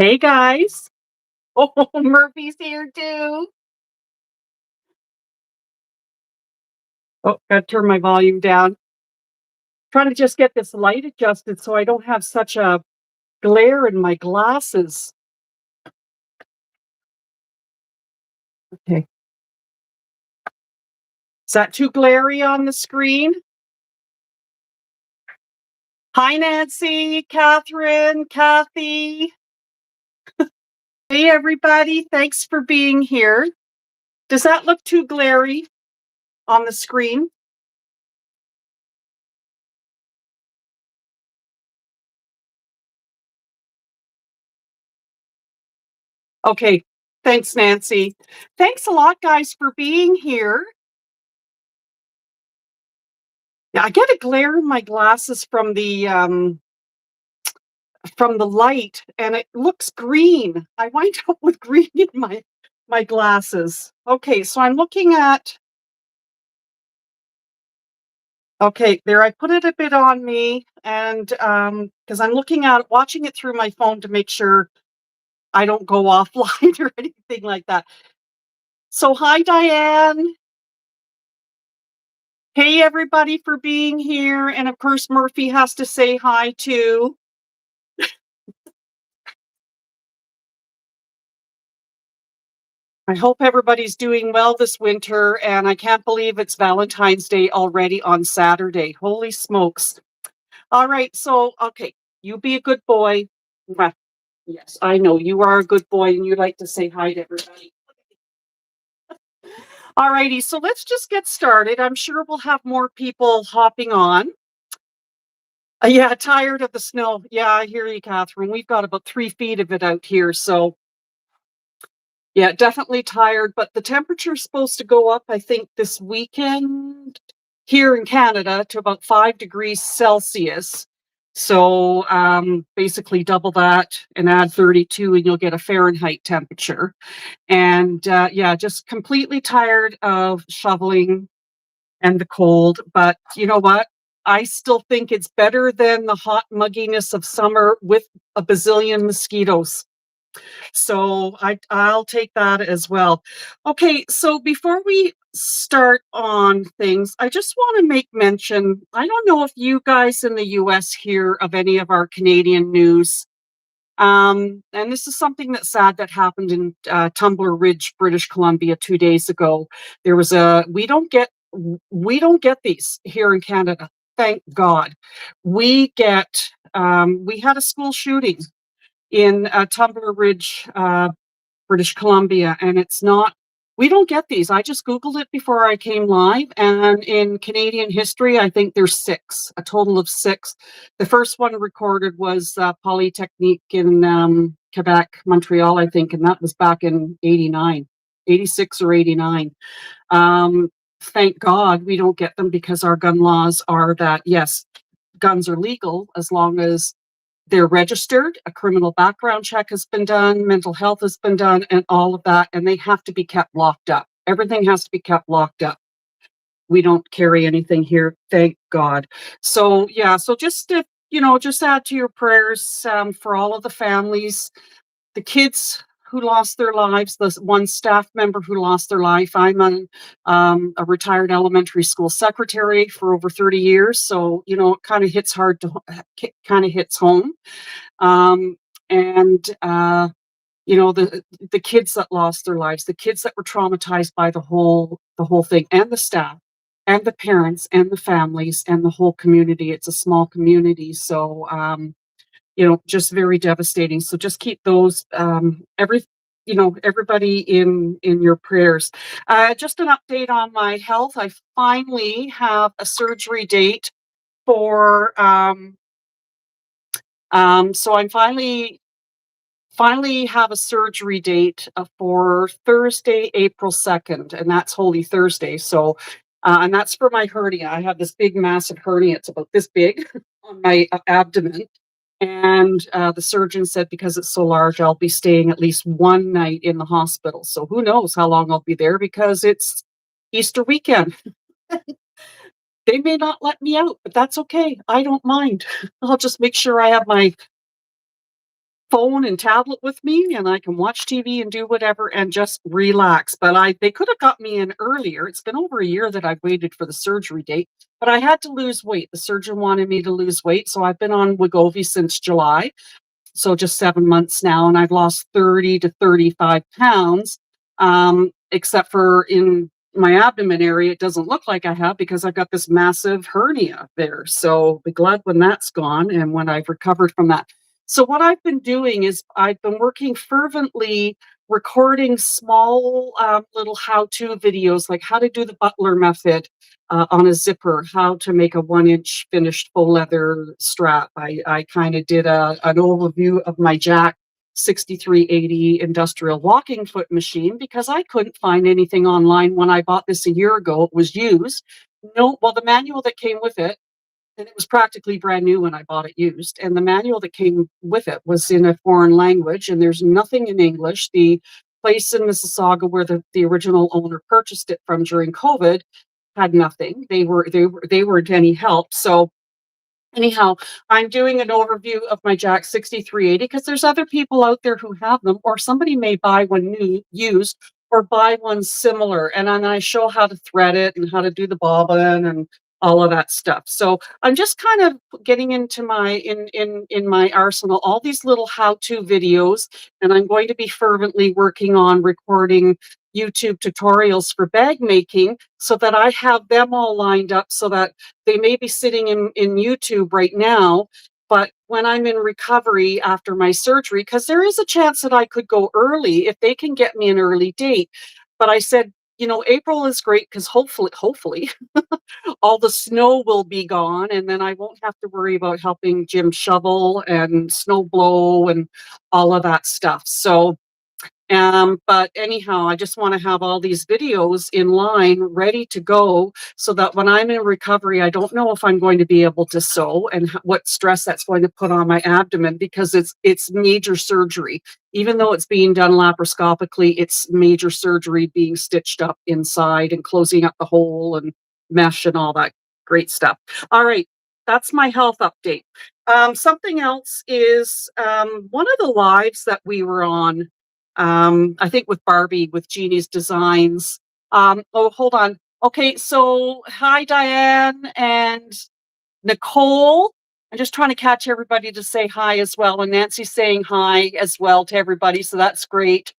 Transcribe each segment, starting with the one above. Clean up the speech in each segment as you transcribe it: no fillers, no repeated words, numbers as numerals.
Hey guys. Oh, Murphy's here too. Oh, gotta turn my volume down. Trying to just get this light adjusted so I don't have such a glare in my glasses. Okay. Is that too glary on the screen? Hi, Nancy, Catherine, Kathy. Hey, everybody. Thanks for being here. Does that look too glary on the screen? Okay. Thanks, Nancy. Thanks a lot, guys, for being here. Yeah, I get a glare in my glasses from the light, and it looks green. I wind up with green in my glasses. Okay, so I'm looking at. Okay, there I put it a bit on me, and because I'm watching it through my phone to make sure I don't go offline or anything like that. So hi, Diane. Hey, everybody, for being here, and of course Murphy has to say hi too. I hope everybody's doing well this winter, and I can't believe it's Valentine's Day already on Saturday. Holy smokes. All right, so, okay, you be a good boy. Mwah. Yes, I know you are a good boy and you like to say hi to everybody. All righty, so let's just get started. I'm sure we'll have more people hopping on. Yeah, tired of the snow. Yeah, I hear you, Catherine. We've got about 3 feet of it out here, so yeah, definitely tired, but the temperature's supposed to go up, I think, this weekend here in Canada to about 5 degrees Celsius. So basically double that and add 32 and you'll get a Fahrenheit temperature. And yeah, just completely tired of shoveling and the cold. But you know what? I still think it's better than the hot mugginess of summer with a bazillion mosquitoes. So I'll take that as well. Okay, so before we start on things, I just want to make mention, I don't know if you guys in the US hear of any of our Canadian news. And this is something that's sad that happened in Tumbler Ridge, British Columbia 2 days ago. There was we don't get these here in Canada. Thank God. We had a school shooting in Tumbler Ridge, British Columbia, and we don't get these. I just Googled it before I came live, and in Canadian history, I think there's six, a total of six. The first one recorded was Polytechnique in Quebec, Montreal, I think, and that was back in 89, 86 or 89. Thank God we don't get them because our gun laws are that, yes, guns are legal as long as they're registered, a criminal background check has been done, mental health has been done, and all of that, and they have to be kept locked up. Everything has to be kept locked up. We don't carry anything here, thank God. So yeah, so just to, just add to your prayers for all of the families, the kids who lost their lives, the one staff member who lost their life. I'm a retired elementary school secretary for over 30 years, so it kind of hits home. Um, and the kids that lost their lives, the kids that were traumatized by the whole thing, and the staff, and the parents, and the families, and the whole community. It's a small community, so just very devastating. So just keep those everybody in your prayers. Just an update on my health. I finally have a surgery date for so I'm finally have a surgery date for Thursday, April 2nd, and that's Holy Thursday. So and that's for my hernia. I have this big massive hernia. It's about this big on my abdomen. And the surgeon said because it's so large, I'll be staying at least one night in the hospital. So who knows how long I'll be there because it's Easter weekend. They may not let me out, but that's okay. I don't mind. I'll just make sure I have my phone and tablet with me, and I can watch TV and do whatever and just relax. But they could have got me in earlier. It's been over a year that I've waited for the surgery date, but I had to lose weight. The surgeon wanted me to lose weight, so I've been on Wegovy since July, so just 7 months now, and I've lost 30 to 35 pounds, except for in my abdomen area, it doesn't look like I have because I've got this massive hernia there. So be glad when that's gone and when I've recovered from that. So what I've been doing is I've been working fervently recording small little how-to videos, like how to do the butler method on a zipper, how to make a 1-inch finished full leather strap. I kind of did an overview of my Jack 6380 industrial walking foot machine because I couldn't find anything online when I bought this a year ago. It was used. No, well, the manual that came with it, and it was practically brand new when I bought it used. And the manual that came with it was in a foreign language, and there's nothing in English. The place in Mississauga where the original owner purchased it from during COVID had nothing. They weren't any help. So anyhow, I'm doing an overview of my Jack 6380 because there's other people out there who have them, or somebody may buy one new, used, or buy one similar. And then I show how to thread it and how to do the bobbin and all of that stuff. So I'm just kind of getting into my in my arsenal all these little how-to videos, and I'm going to be fervently working on recording YouTube tutorials for bag making so that I have them all lined up so that they may be sitting in YouTube right now, but when I'm in recovery after my surgery, because there is a chance that I could go early if they can get me an early date. But I said, April is great because hopefully all the snow will be gone, and then I won't have to worry about helping Jim shovel and snow blow and all of that stuff. So but anyhow, I just want to have all these videos in line ready to go so that when I'm in recovery, I don't know if I'm going to be able to sew and what stress that's going to put on my abdomen because it's major surgery. Even though it's being done laparoscopically, it's major surgery being stitched up inside and closing up the hole and mesh and all that great stuff. All right. That's my health update. Something else is one of the lives that we were on, I think with Barbie, with Jeannie's Designs. Oh, hold on. Okay, so hi, Diane and Nicole. I'm just trying to catch everybody to say hi as well. And Nancy's saying hi as well to everybody, so that's great.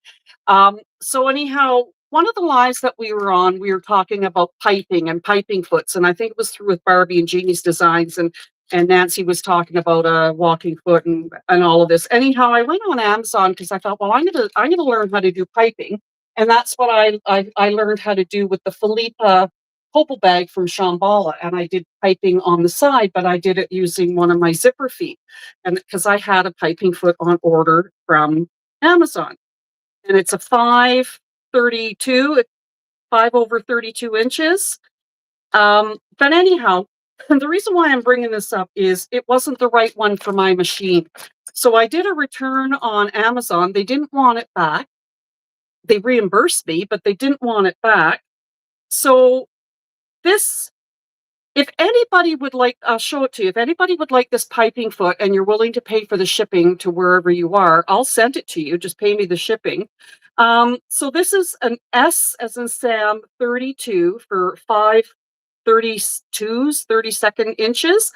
So anyhow, one of the lives that we were on, we were talking about piping and piping foots. And I think it was through with Barbie and Jeannie's Designs. And Nancy was talking about a walking foot and all of this. Anyhow, I went on Amazon because I thought, well, I'm gonna learn how to do piping, and that's what I learned how to do with the Philippa Popal bag from Shambhala, and I did piping on the side, but I did it using one of my zipper feet, and because I had a piping foot on order from Amazon, and it's a 532, 5/32 inches. But anyhow, the reason why I'm bringing this up is it wasn't the right one for my machine. So I did a return on Amazon. They didn't want it back. They reimbursed me, but they didn't want it back. So this, if anybody would like, I'll show it to you. If anybody would like this piping foot and you're willing to pay for the shipping to wherever you are, I'll send it to you. Just pay me the shipping. So this is an S as in Sam 32 for 5/32s, 32nd inches.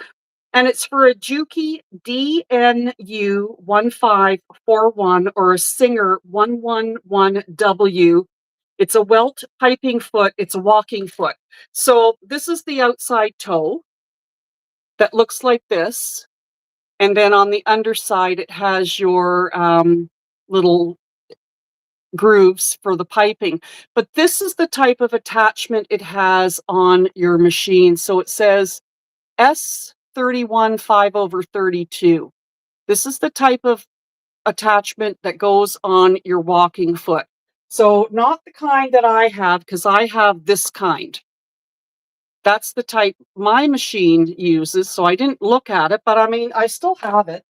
And it's for a Juki DNU 1541 or a Singer 111W. It's a welt piping foot. It's a walking foot. So this is the outside toe that looks like this. And then on the underside, it has your little grooves for the piping. But this is the type of attachment it has on your machine. So it says S31 5/32. This is the type of attachment that goes on your walking foot. So not the kind that I have, because I have this kind. That's the type my machine uses. So I didn't look at it, but I mean, I still have it.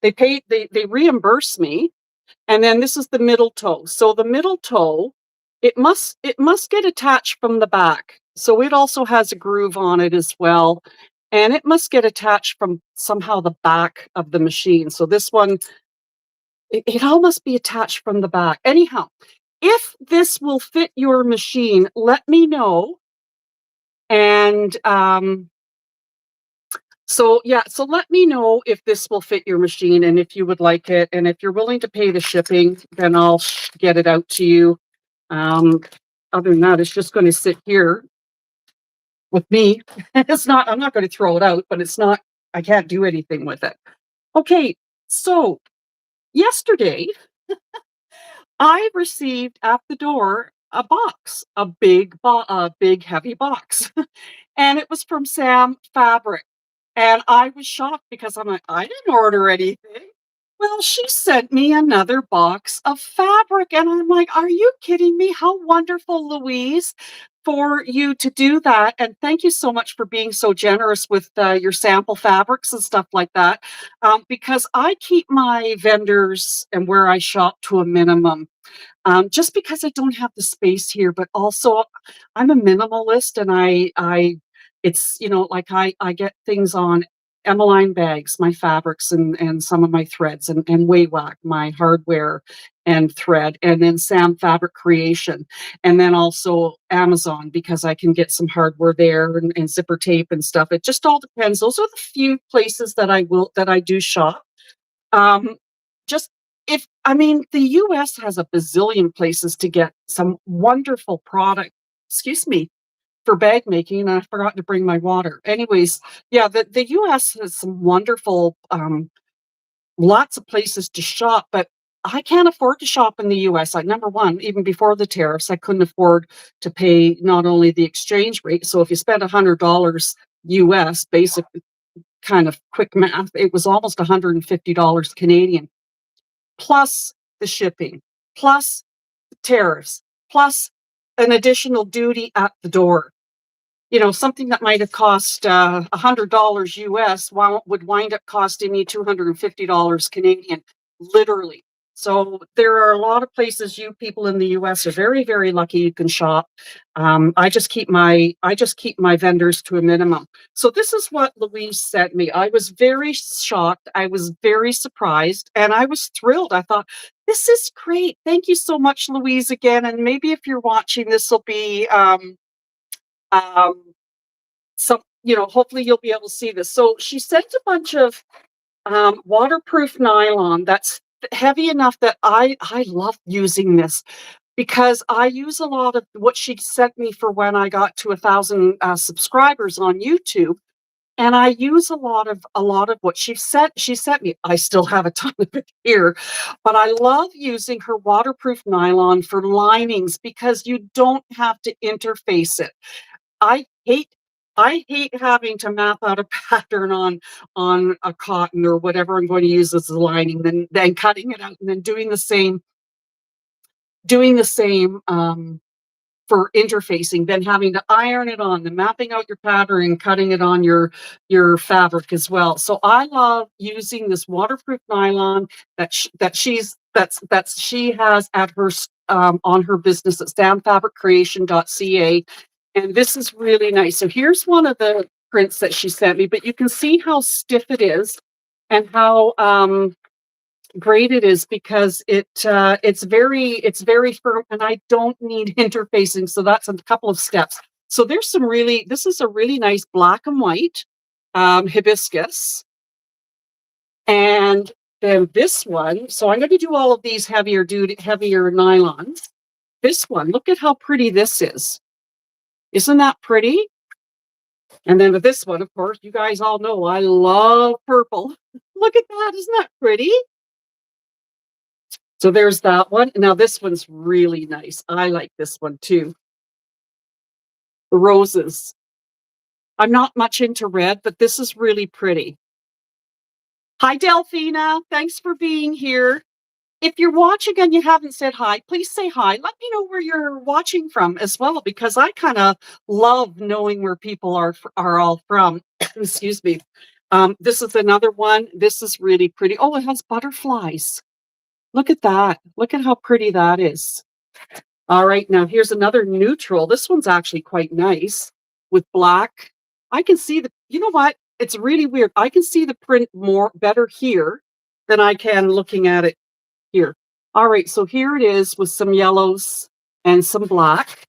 They reimburse me. And then this is the middle toe. So the middle toe, it must get attached from the back. So it also has a groove on it as well. And it must get attached from somehow the back of the machine. So this one, It all must be attached from the back. Anyhow, if this will fit your machine, let me know. And so yeah, so let me know if this will fit your machine and if you would like it. And if you're willing to pay the shipping, then I'll get it out to you. Um, Other than that, it's just going to sit here with me. It's not, I'm not going to throw it out, but it's not, I can't do anything with it. Okay, so yesterday I received at the door a box, a big heavy box, and it was from Sam Fabric. And I was shocked because I'm like, I didn't order anything. Well, she sent me another box of fabric, and I'm like, are you kidding me? How wonderful, Louise, for you to do that. And thank you so much for being so generous with your sample fabrics and stuff like that. Because I keep my vendors and where I shop to a minimum. Just because I don't have the space here, but also I'm a minimalist and it's, like I get things on Emmeline bags, my fabrics and some of my threads and Waywack, my hardware and thread, and then Sam Fabric Creation. And then also Amazon because I can get some hardware there and zipper tape and stuff. It just all depends. Those are the few places that I do shop. Um, just if I mean, the US has a bazillion places to get some wonderful product, excuse me, for bag making, and I forgot to bring my water. Anyways, yeah, the US has some wonderful, lots of places to shop, but I can't afford to shop in the US. Like, number one, even before the tariffs, I couldn't afford to pay not only the exchange rate. So if you spend $100 US, basic kind of quick math, it was almost $150 Canadian plus the shipping, plus the tariffs, plus an additional duty at the door. Something that might have cost $100 US would wind up costing me $250 Canadian, literally. So there are a lot of places you people in the US are very, very lucky you can shop. I just keep my vendors to a minimum. So this is what Louise sent me. I was very shocked. I was very surprised, and I was thrilled. I thought, this is great. Thank you so much, Louise, again. And maybe if you're watching, this will be um, some, hopefully you'll be able to see this. So she sent a bunch of waterproof nylon that's heavy enough that I love using this because I use a lot of what she sent me for when I got to 1,000 subscribers on YouTube. And I use a lot of what she sent me. I still have a ton of it here, but I love using her waterproof nylon for linings because you don't have to interface it. I hate I hate having to map out a pattern on a cotton or whatever I'm going to use as a lining, then cutting it out and then doing the same for interfacing, then having to iron it on, then mapping out your pattern and cutting it on your fabric as well. So I love using this waterproof nylon that she has at her on her business at stamfabriccreation.ca. And this is really nice. So here's one of the prints that she sent me, but you can see how stiff it is and how great it is because it's very firm and I don't need interfacing. So that's a couple of steps. So this is a really nice black and white hibiscus. And then this one, so I'm going to do all of these heavier nylons. This one, look at how pretty this is. Isn't that pretty? And then with this one, of course, you guys all know I love purple. Look at that. Isn't that pretty? So there's that one. Now this one's really nice. I like this one too. The roses. I'm not much into red, but this is really pretty. Hi, Delphina. Thanks for being here. If you're watching and you haven't said hi, please say hi. Let me know where you're watching from as well, because I kind of love knowing where people are all from. Excuse me. This is another one. This is really pretty. Oh, it has butterflies. Look at that. Look at how pretty that is. All right, now here's another neutral. This one's actually quite nice with black. I can see you know what? It's really weird. I can see the print better here than I can looking at it Here. All right, so here it is with some yellows and some black.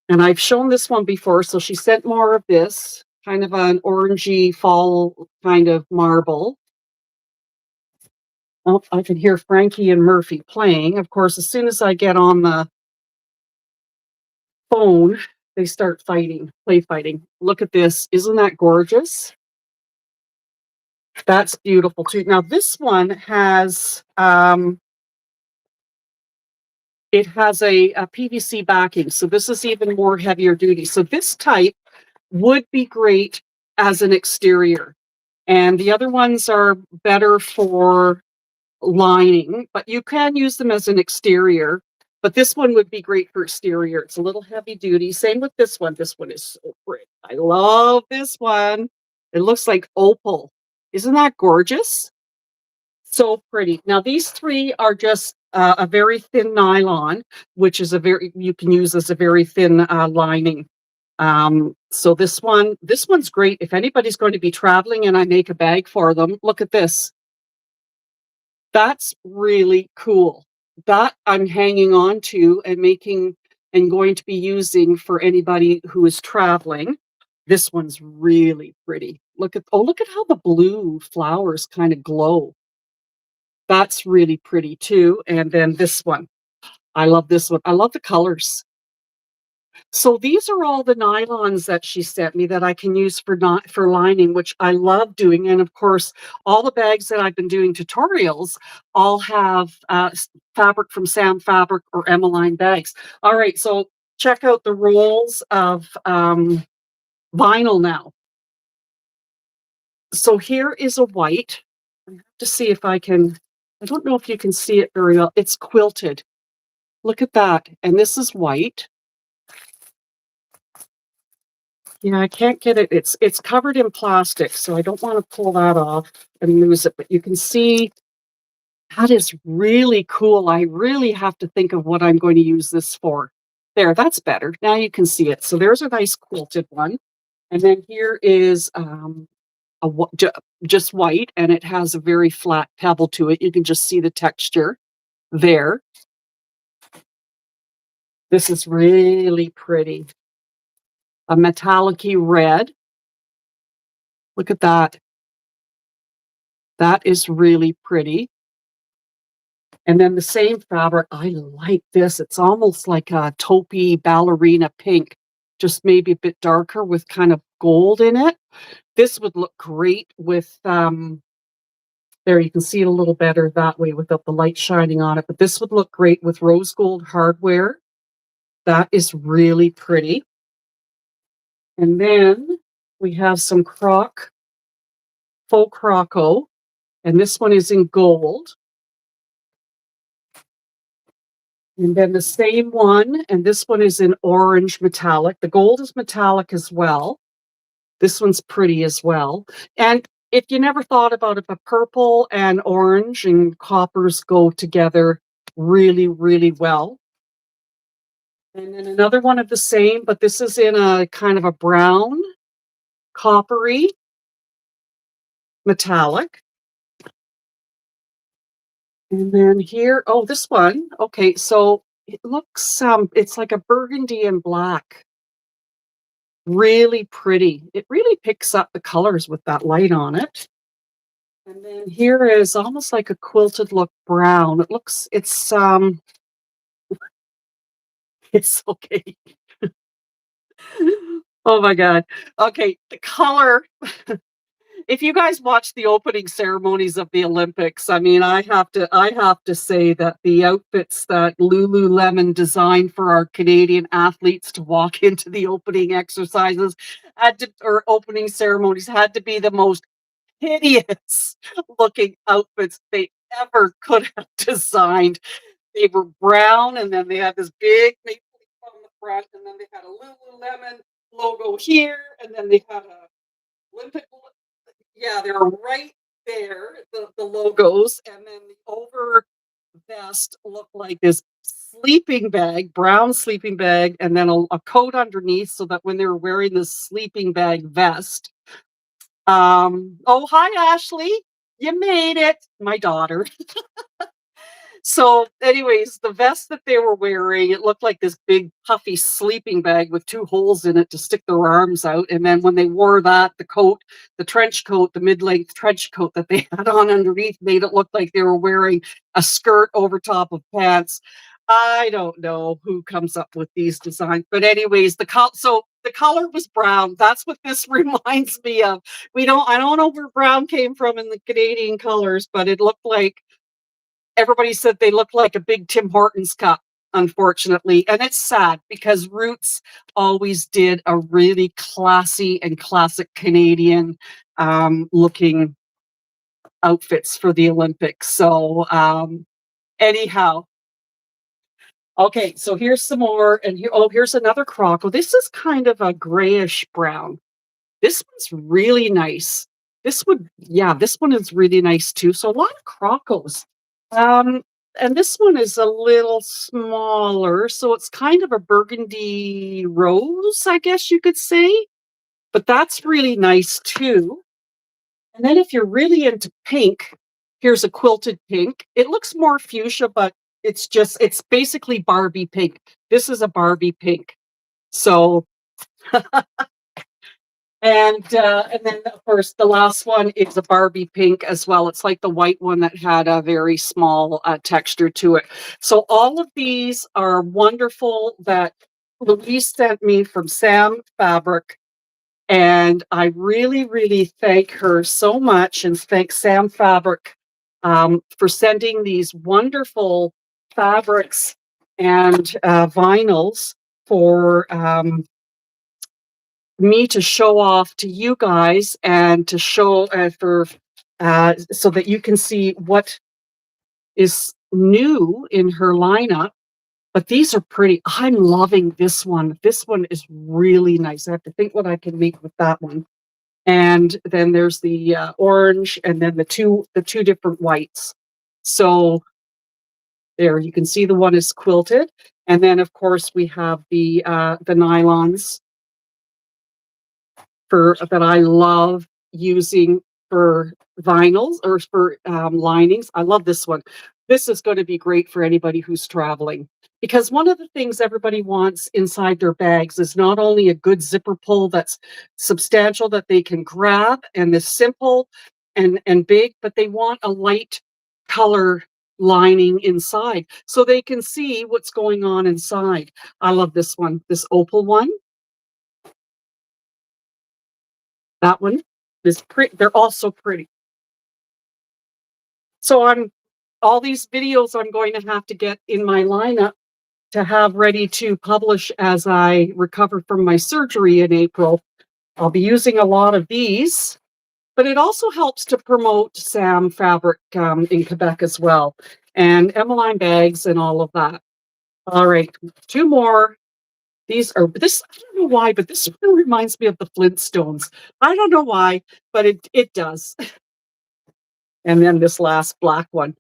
And I've shown this one before, so she sent more of this, kind of an orangey fall kind of marble. Oh, I can hear Frankie and Murphy playing. Of course, as soon as I get on the phone, they start fighting, play fighting. Look at this. Isn't that gorgeous? That's beautiful too. Now this one has it has a PVC backing, so this is even more heavier duty. So this type would be great as an exterior, and the other ones are better for lining, but you can use them as an exterior. But this one would be great for exterior. It's a little heavy duty. Same with this one. This one is so pretty. I love this one. It looks like opal. Isn't that gorgeous? So pretty. Now these three are just a very thin nylon, which is you can use as a very thin lining. So this one's great. If anybody's going to be traveling and I make a bag for them, look at this. That's really cool. That I'm hanging on to and making and going to be using for anybody who is traveling. This one's really pretty. Look at how the blue flowers kind of glow. That's really pretty too. And then this one. I love this one. I love the colors. So these are all the nylons that she sent me that I can use for lining, which I love doing. And of course, all the bags that I've been doing tutorials all have fabric from Sam Fabric or Emmeline bags. All right, so check out the rolls of vinyl now. So here is a white. I have to see if I can. I don't know if you can see it very well. It's quilted. Look at that. And this is white. Yeah, I can't get it. It's covered in plastic, so I don't want to pull that off and lose it. But you can see that is really cool. I really have to think of what I'm going to use this for. There, that's better. Now you can see it. So there's a nice quilted one. And then here is just white, and it has a very flat pebble to it. You can just see the texture there. This is really pretty. A metallic-y red. Look at that. That is really pretty. And then the same fabric, I like this. It's almost like a taupey ballerina pink, just maybe a bit darker with kind of gold in it. This would look great with, there you can see it a little better that way without the light shining on it. But this would look great with rose gold hardware. That is really pretty. And then we have some faux croco, and this one is in gold. And then the same one, and this one is in orange metallic. The gold is metallic as well. This one's pretty as well. And if you never thought about it, the purple and orange and coppers go together really, really well. And then another one of the same, but this is in a kind of a brown, coppery, metallic. And then here, oh, this one. Okay, so it looks, it's like a burgundy and black. Really pretty. It really picks up the colors with that light on it. And then here is almost like a quilted look brown. It looks, it's it's okay. Oh my God. Okay, the color. If you guys watch the opening ceremonies of the Olympics, I mean, I have to say that the outfits that Lululemon designed for our Canadian athletes to walk into the opening exercises or opening ceremonies had to be the most hideous looking outfits they ever could have designed. They were brown, and then they had this big maple leaf on the front, and then they had a Lululemon logo here, and then they had a Olympic. Yeah, they're right there, the logos, and then the over vest looked like this sleeping bag, brown sleeping bag, and then a coat underneath, so that when they were wearing this sleeping bag vest. Oh, hi, Ashley. You made it. My daughter. So, anyways, the vest that they were wearing, it looked like this big puffy sleeping bag with 2 holes in it to stick their arms out. And then when they wore that, the coat, the trench coat, the mid-length trench coat that they had on underneath made it look like they were wearing a skirt over top of pants. I don't know who comes up with these designs, but anyways, the color was brown. That's what this reminds me of. I don't know where brown came from in the Canadian colors, but it looked like everybody said they looked like a big Tim Hortons cup, unfortunately. And it's sad because Roots always did a really classy and classic Canadian looking outfits for the Olympics. So anyhow, okay, so here's some more. And here's another crock. Oh, this is kind of a grayish brown. This one's really nice. This one is really nice too. So a lot of crocos. And this one is a little smaller, so it's kind of a burgundy rose, I guess you could say. But that's really nice too. And then if you're really into pink, here's a quilted pink. It looks more fuchsia, but it's basically Barbie pink. This is a Barbie pink. So and then of course the last one is a Barbie pink as well. It's like the white one that had a very small texture to it. So all of these are wonderful that Louise sent me from Sam Fabric. And I really, really thank her so much and thank Sam Fabric for sending these wonderful fabrics and vinyls for me to show off to you guys and to show so that you can see what is new in her lineup. But these are pretty. I'm loving this one. This one is really nice. I have to think what I can make with that one. And then there's the orange, and then the two different whites. So there you can see the one is quilted, and then of course we have the nylons that I love using for vinyls or for linings. I love this one. This is going to be great for anybody who's traveling, because one of the things everybody wants inside their bags is not only a good zipper pull that's substantial that they can grab and is simple and big, but they want a light color lining inside so they can see what's going on inside. I love this one, this opal one. That one is pretty. They're all so pretty. So all these videos I'm going to have to get in my lineup to have ready to publish as I recover from my surgery in April. I'll be using a lot of these, but it also helps to promote Sam Fabric in Quebec as well, and Emmeline Bags and all of that. All right, 2 more. I don't know why, but this really reminds me of the Flintstones. I don't know why, but it does. And then this last black one,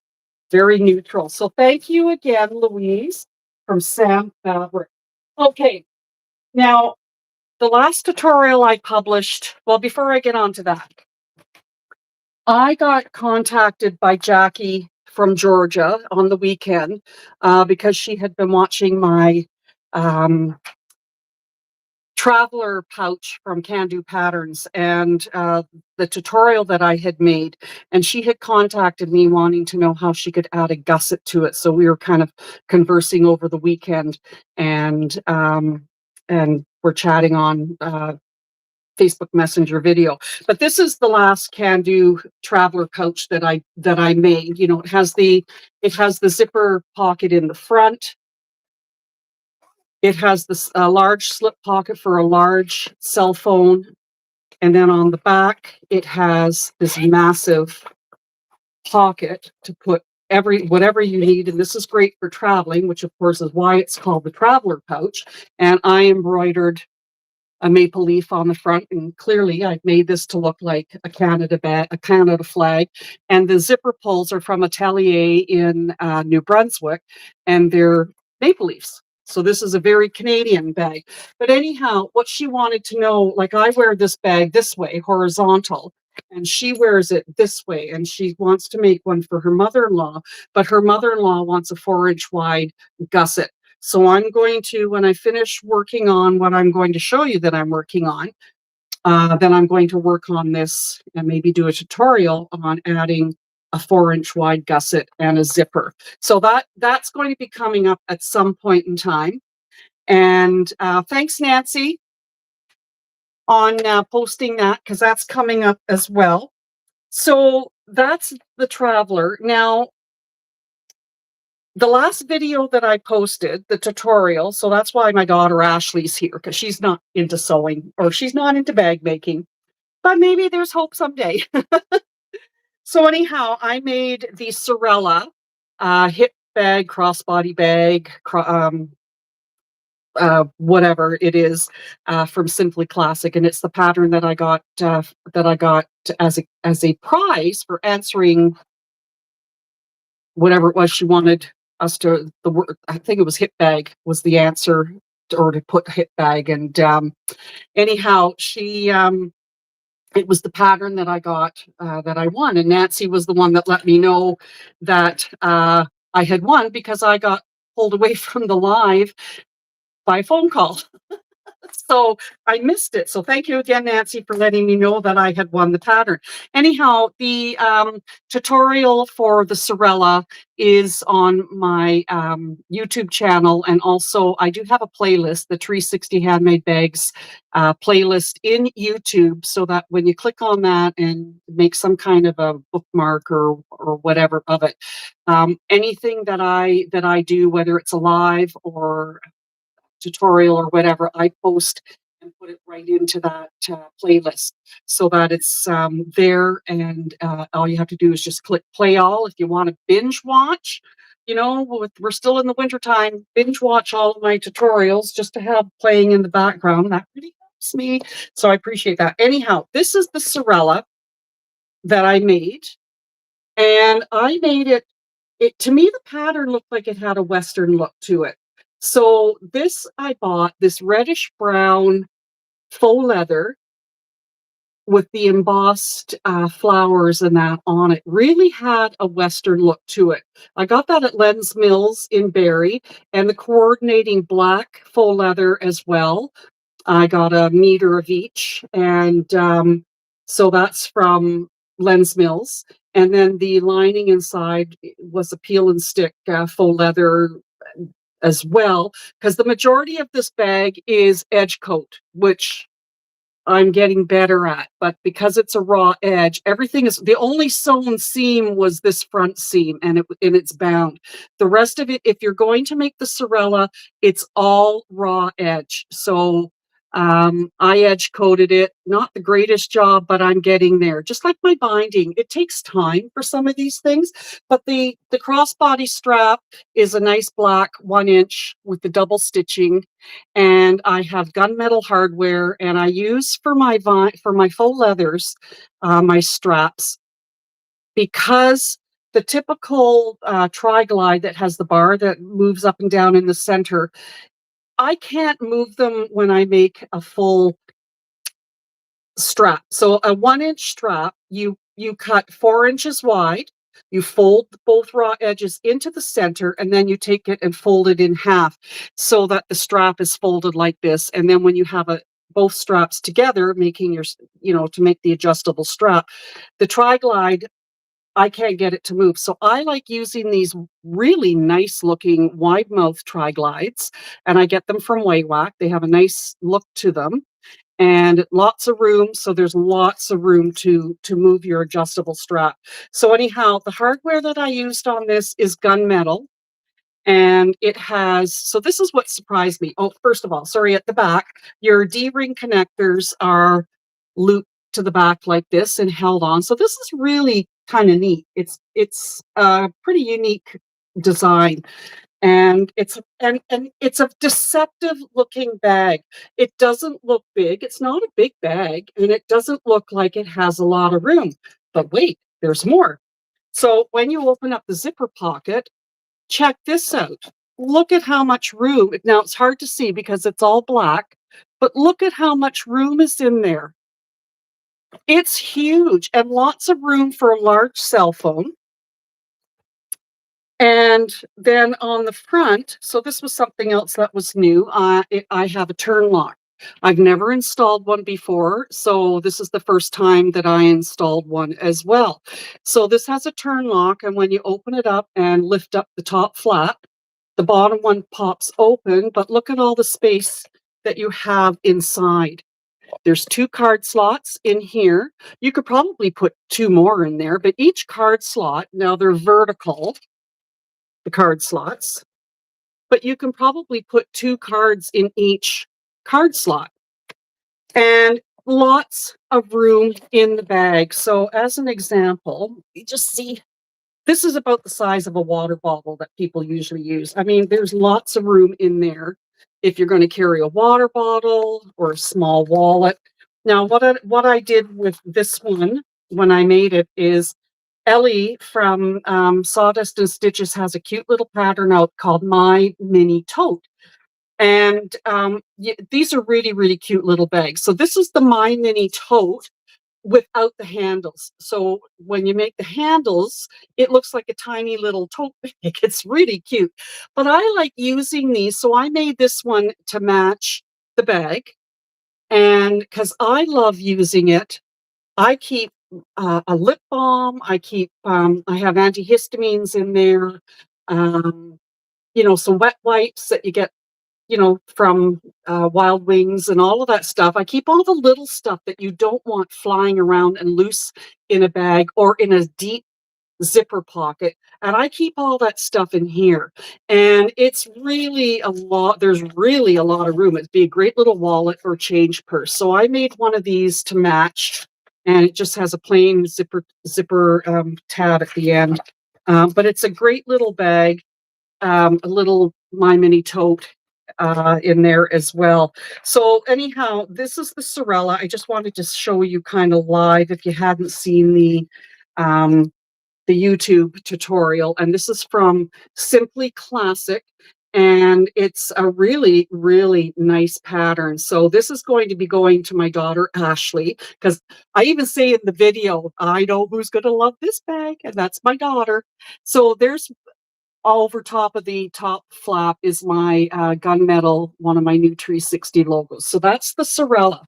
very neutral. So thank you again, Louise, from Sam Fabric. Okay, now the last tutorial I published, well, before I get on to that, I got contacted by Jackie from Georgia on the weekend because she had been watching my traveler pouch from Can Do Patterns and the tutorial that I had made, and she had contacted me wanting to know how she could add a gusset to it. So we were kind of conversing over the weekend, and we're chatting on Facebook Messenger video. But this is the last Can Do traveler pouch that I made. You know, it has the zipper pocket in the front. It has this large slip pocket for a large cell phone. And then on the back, it has this massive pocket to put whatever you need. And this is great for traveling, which of course is why it's called the traveler pouch. And I embroidered a maple leaf on the front, and clearly I've made this to look like a Canada flag. And the zipper pulls are from Atelier in New Brunswick, and they're maple leaves. So this is a very Canadian bag. But anyhow, what she wanted to know, like I wear this bag this way, horizontal, and she wears it this way, and she wants to make one for her mother-in-law, but her mother-in-law wants a 4-inch wide gusset. So I'm going to, when I finish working on what I'm going to show you that I'm working on, then I'm going to work on this and maybe do a tutorial on adding a 4-inch wide gusset and a zipper. So that's going to be coming up at some point in time. And thanks, Nancy, on posting that, because that's coming up as well. So that's the Traveler. Now, the last video that I posted, the tutorial, so that's why my daughter Ashley's here, because she's not into sewing or she's not into bag making, but maybe there's hope someday. So anyhow, I made the Sorella hip bag, crossbody bag, whatever it is, from Simply Classic, and it's the pattern that I got as a prize for answering whatever it was she wanted us to. The word, I think it was hip bag was the answer, or to put hip bag. And anyhow, she it was the pattern that I got that I won, and Nancy was the one that let me know that I had won, because I got pulled away from the live by a phone call. So I missed it. So thank you again, Nancy, for letting me know that I had won the pattern. Anyhow, the tutorial for the Sorella is on my YouTube channel. And also I do have a playlist, the Tree60 Handmade Bags playlist in YouTube, so that when you click on that and make some kind of a bookmark or whatever of it, anything that I do, whether it's a live or tutorial or whatever, I post and put it right into that playlist, so that it's there, and all you have to do is just click play all. If you want to binge watch, we're still in the winter time, binge watch all of my tutorials just to have playing in the background. That really helps me, so I appreciate that. Anyhow, this is the Sorella that I made, and I made it, to me, the pattern looked like it had a Western look to it. So this, I bought this reddish brown faux leather with the embossed flowers and that on it. Really had a Western look to it. I got that at Len's Mills in Barrie, and the coordinating black faux leather as well. I got a meter of each, and so that's from Len's Mills. And then the lining inside was a peel and stick faux leather as well, because the majority of this bag is edge coat, which I'm getting better at, but because it's a raw edge, everything is, the only sewn seam was this front seam, and it's bound. The rest of it, if you're going to make the Sorella, it's all raw edge. So I edge coated it, not the greatest job, but I'm getting there. Just like my binding, it takes time for some of these things, but the crossbody strap is a nice black 1-inch with the double stitching, and I have gunmetal hardware, and I use for my faux leathers, my straps, because the typical tri-glide that has the bar that moves up and down in the center, I can't move them when I make a full strap. So a 1-inch strap, you cut 4 inches wide, you fold both raw edges into the center, and then you take it and fold it in half so that the strap is folded like this. And then when you have both straps together, making to make the adjustable strap, the tri-glide, I can't get it to move. So I like using these really nice looking wide mouth tri-glides, and I get them from Waywack. They have a nice look to them and lots of room. So there's lots of room to move your adjustable strap. So anyhow, the hardware that I used on this is gunmetal, and it has, so this is what surprised me. Oh, first of all, sorry, at the back, your D-ring connectors are looped to the back like this and held on. So this is really kind of neat. It's a pretty unique design, and it's a deceptive looking bag. It doesn't look big. It's not a big bag, and it doesn't look like it has a lot of room. But wait, there's more. So when you open up the zipper pocket, check this out. Look at how much room. Now it's hard to see because it's all black, but look at how much room is in there. It's huge and lots of room for a large cell phone. And then on the front, so this was something else that was new. I have a turn lock. I've never installed one before, so this is the first time that I installed one as well. So this has a turn lock, and when you open it up and lift up the top flap, the bottom one pops open, but look at all the space that you have inside. There's 2 card slots in here. You could probably put 2 more in there, but each card slot, now they're vertical, the card slots, but you can probably put 2 cards in each card slot. And lots of room in the bag. So as an example, you just see this is about the size of a water bottle that people usually use. I mean, there's lots of room in there if you're going to carry a water bottle or a small wallet. Now, what I did with this one when I made it is Ellie from Sawdust and Stitches has a cute little pattern out called My Mini Tote. And these are really, really cute little bags. So this is the My Mini Tote without the handles. So when you make the handles, it looks like a tiny little tote bag. It's really cute. But I like using these. So I made this one to match the bag. And because I love using it, I keep a lip balm. I have antihistamines in there. Some wet wipes that you get, from Wild Wings and all of that stuff. I keep all the little stuff that you don't want flying around and loose in a bag or in a deep zipper pocket. And I keep all that stuff in here. And it's really a lot. There's really a lot of room. It'd be a great little wallet or change purse. So I made one of these to match. And it just has a plain zipper tab at the end. But it's a great little bag, a little My Mini Tote in there as well. So anyhow, this is the Sorella. I just wanted to show you kind of live if you hadn't seen the YouTube tutorial. And this is from Simply Classic. And it's a really, really nice pattern. So this is going to be going to my daughter, Ashley, because I even say in the video, I know who's going to love this bag, and that's my daughter. So there's over top of the top flap is my gunmetal, one of my new Tree60 logos. So that's the Sorella.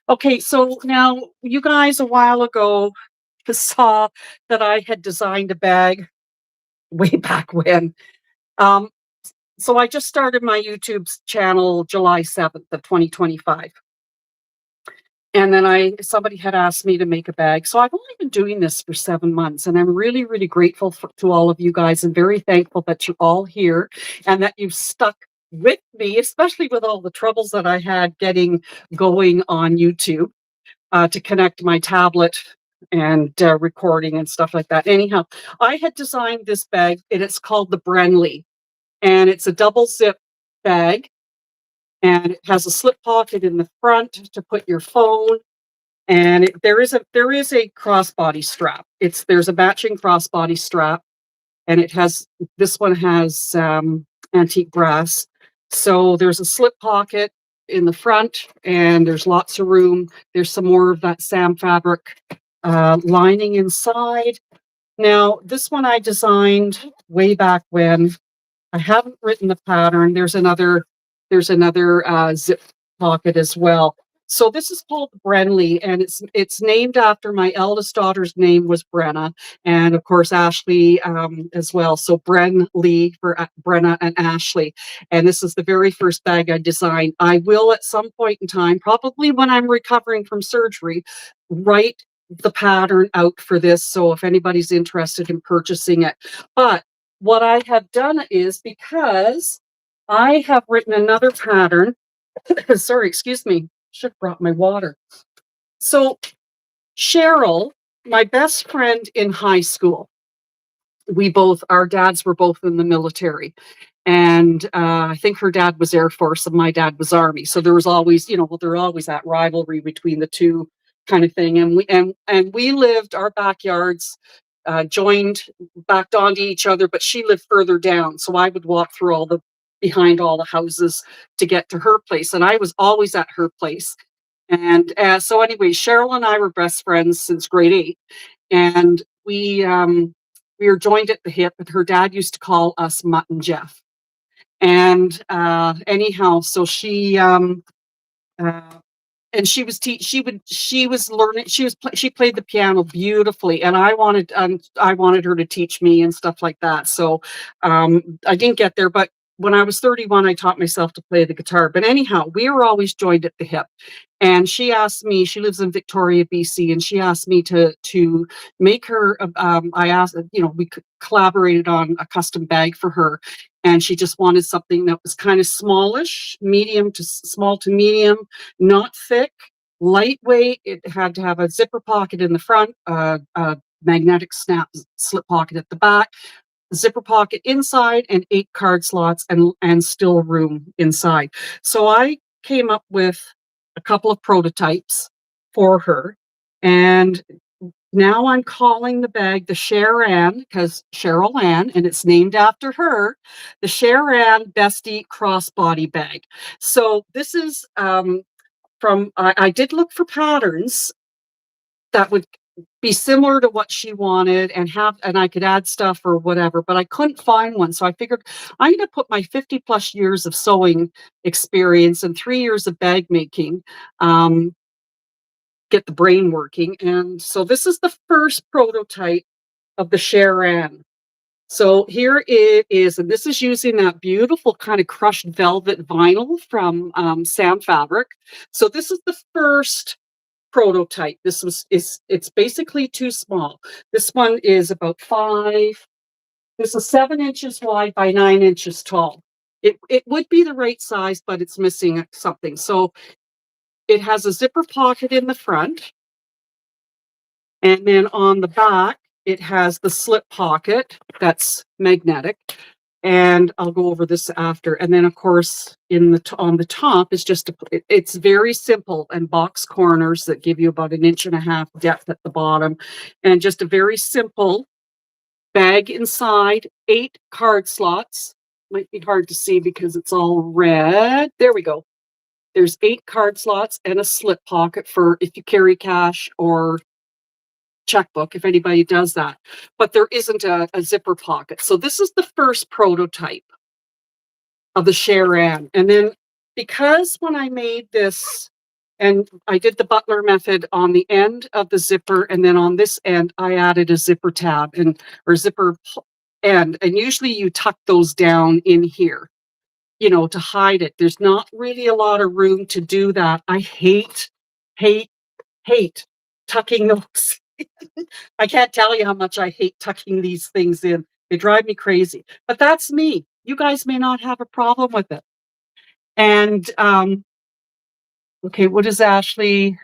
Okay, so now you guys a while ago saw that I had designed a bag way back when. So I just started my YouTube channel July 7th of 2025. And then somebody had asked me to make a bag. So I've only been doing this for 7 months, and I'm really, really grateful to all of you guys and very thankful that you're all here and that you've stuck with me, especially with all the troubles that I had getting going on YouTube to connect my tablet and recording and stuff like that. Anyhow, I had designed this bag, and it's called the Brenly, and it's a double zip bag. And it has a slip pocket in the front to put your phone. And there is a crossbody strap. There's a matching crossbody strap, and this one has antique brass. So there's a slip pocket in the front, and there's lots of room. There's some more of that Sam fabric lining inside. Now, this one I designed way back when. I haven't written the pattern. There's another zip pocket as well. So this is called Brenly, and it's named after my eldest daughter's name was Brenna, and of course Ashley as well. So Brenly for Brenna and Ashley. And this is the very first bag I designed. I will at some point in time, probably when I'm recovering from surgery, write the pattern out for this. So if anybody's interested in purchasing it, but what I have done is, because I have written another pattern. Sorry, excuse me. Should have brought my water. So Cheryl, my best friend in high school, our dads were both in the military. And I think her dad was Air Force and my dad was Army. So there was always, there always that rivalry between the two kind of thing. And we lived, our backyards joined, backed onto each other, but she lived further down. So I would walk through behind all the houses to get to her place. And I was always at her place. And so anyway, Cheryl and I were best friends since grade 8, and we were joined at the hip. And her dad used to call us Mutt and Jeff. And anyhow, so uh, she was learning, she played the piano beautifully, and I wanted her to teach me and stuff like that. So I didn't get there, but when I was 31, I taught myself to play the guitar. But anyhow, we were always joined at the hip. And she asked me, she lives in Victoria, BC, and she asked me to make her, I asked, we collaborated on a custom bag for her. And she just wanted something that was kind of smallish, small to medium, not thick, lightweight. It had to have a zipper pocket in the front, a magnetic slip pocket at the back, zipper pocket inside, and 8 card slots and still room inside. So I came up with a couple of prototypes for her, and now I'm calling the bag the CherAnn, because CherAnn, and it's named after her, the CherAnn Bestie Crossbody bag. So this is I did look for patterns that would be similar to what she wanted and I could add stuff or whatever, but I couldn't find one. So I figured I'm going to put my 50 plus years of sewing experience and 3 years of bag making, get the brain working. And so this is the first prototype of the CherAnn. So here it is, and this is using that beautiful kind of crushed velvet vinyl from Sam Fabric. So this is the first prototype. It's basically too small. This one is about 5. This is 7 inches wide by 9 inches tall. It would be the right size, but it's missing something. So it has a zipper pocket in the front, and then on the back it has the slip pocket that's magnetic. And I'll go over this after. And then, of course, on the top is it's very simple, and box corners that give you about 1.5 inches depth at the bottom, and just a very simple bag inside. 8 card slots. Might be hard to see because it's all red. There we go. There's 8 card slots and a slip pocket for if you carry cash or checkbook, if anybody does that. But there isn't a zipper pocket. So this is the first prototype of the CherAnn. And then, because when I made this, and I did the Butler method on the end of the zipper, and then on this end I added a zipper tab or zipper end, and usually you tuck those down in here, to hide it. There's not really a lot of room to do that. I hate tucking those. I can't tell you how much I hate tucking these things in. They drive me crazy. But that's me. You guys may not have a problem with it. And okay, what is Ashley?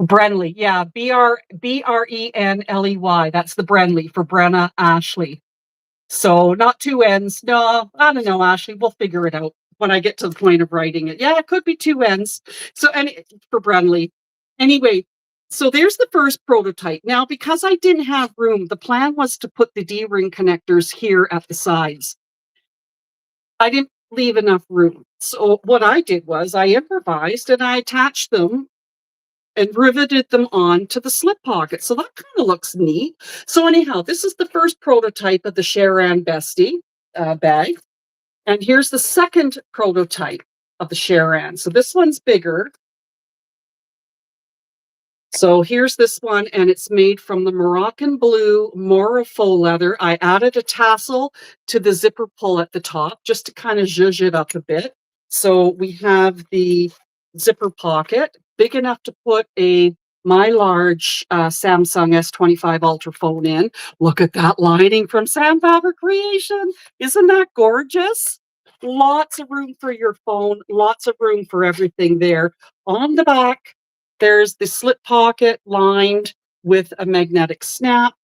Brenly, yeah, Brenley. That's the Brenly for Brenna Ashley. So not 2 N's. No, I don't know, Ashley. We'll figure it out when I get to the point of writing it. Yeah, it could be 2 N's. So for Brenly. Anyway, so there's the first prototype. Now, because I didn't have room, the plan was to put the D-ring connectors here at the sides. I didn't leave enough room. So what I did was I improvised and I attached them and riveted them on to the slip pocket. So that kind of looks neat. So anyhow, this is the first prototype of the CherAnn Bestie bag. And here's the second prototype of the CherAnn. So this one's bigger. So here's this one, and it's made from the Moroccan blue Mora faux leather. I added a tassel to the zipper pull at the top just to kind of zhuzh it up a bit. So we have the zipper pocket, big enough to put my large Samsung S25 Ultra phone in. Look at that lining from Sam Fabric Creation. Isn't that gorgeous? Lots of room for your phone, lots of room for everything there. On the back, there's the slip pocket lined with a magnetic snap.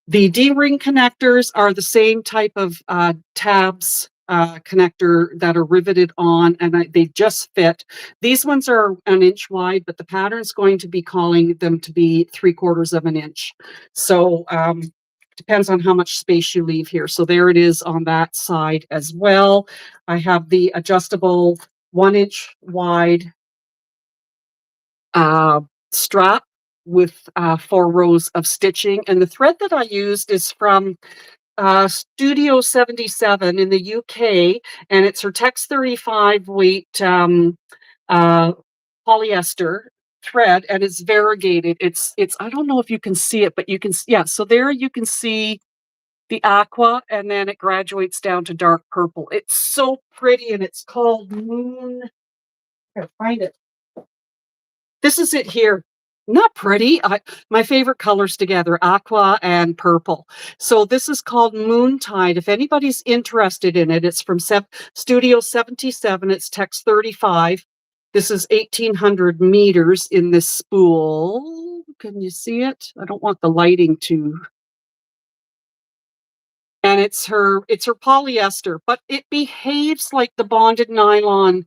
The D-ring connectors are the same type of tabs connector that are riveted on, and they just fit. These ones are 1 inch wide, but the pattern's going to be calling them to be 3/4 of an inch. So depends on how much space you leave here. So there it is on that side as well. I have the adjustable 1-inch wide uh, strap with 4 rows of stitching. And the thread that I used is from Studio 77 in the UK, and it's her Tex 35 weight uh, polyester thread, and it's variegated. It's I don't know if you can see it, but you can, yeah. So there you can see the aqua, and then it graduates down to dark purple. It's so pretty, and it's called Moon. Here, find it. This is it here. Not pretty. My favorite colors together, aqua and purple. So this is called Moontide. If anybody's interested in it, it's from Studio 77. It's Tex 35. This is 1,800 meters in this spool. Can you see it? I don't want the lighting to. And it's her polyester, but it behaves like the bonded nylon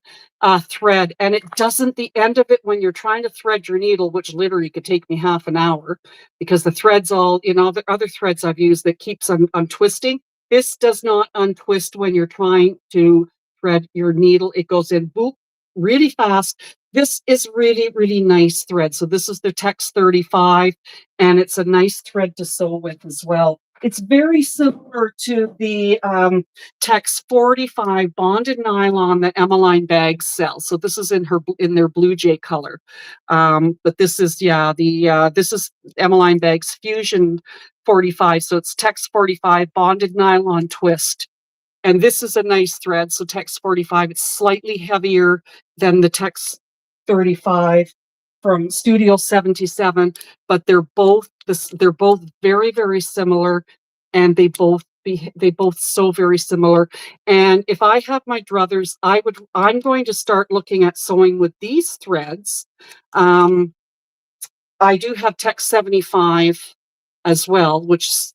thread, and it doesn't. The end of it, when you're trying to thread your needle, which literally could take me half an hour, because the threads all, the other threads I've used that keeps untwisting. This does not untwist when you're trying to thread your needle. It goes in boop really fast. This is really, really nice thread. So this is the Tex 35, and it's a nice thread to sew with as well. It's very similar to the Tex 45 bonded nylon that Emmeline Bags sells. So this is in their Blue Jay color, but this is this is Emmeline Bags Fusion 45. So it's Tex 45 bonded nylon twist. And this is a nice thread. So Tex 45, it's slightly heavier than the Tex 35 from Studio 77, but they're both very, very similar, and they both sew very similar. And if I have my druthers, I'm going to start looking at sewing with these threads. I do have Tex 75 as well, which is